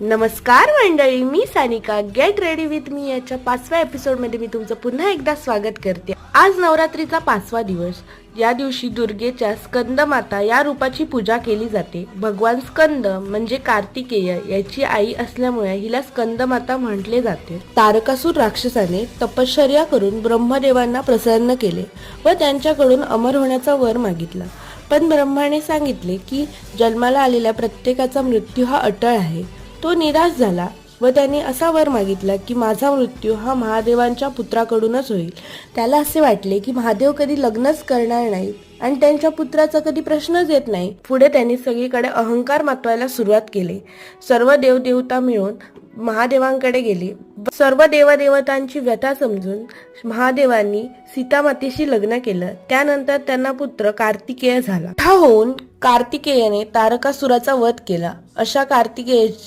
नमस्कार मंडळी, मी Sanika get ready with me याच्या 5व्या एपिसोडमध्ये मी तुमचं पुन्हा एकदा स्वागत करते। आज नवरात्रीचा 5वा दिवस। या दिवशी दुर्गेच्या स्कंद माता या रूपाची पूजा केली जाते। भगवान स्कंद म्हणजे कार्तिकेय याची आई असल्यामुळे हिला स्कंद माता म्हटले जाते। तारकासूर राक्षसाने तपश्चर्या करून ब्रह्मदेवांना प्रसन्न केले व त्यांच्याकडून अमर होण्याचा वर मागितला, पण ब्रह्माने सांगितले की जन्माला आलेल्या प्रत्येकाचा मृत्यू हा अटळ आहे। तो निराश झाला व त्याने असा वर मागितला की माझा मृत्यू हा महादेवांच्या पुत्राकडूनच होईल। त्याला असे वाटले की महादेव कधी लग्नच करणार नाही आणि त्यांच्या पुत्राचा कधी प्रश्नच येत नाही। पुढे त्यांनी सगळीकडे अहंकार मातवायला सुरुवात केली। सर्व देवदेवता मिळून महादेवांकडे गेले। सर्व देवदेवतांची व्यथा समजून महादेवांनी सीतामातेशी लग्न केलं। त्यानंतर त्यांना पुत्र कार्तिकेय झाला। होऊन कार्तिकेयने तारकासुराचा वध केला। अशा कार्तिकेय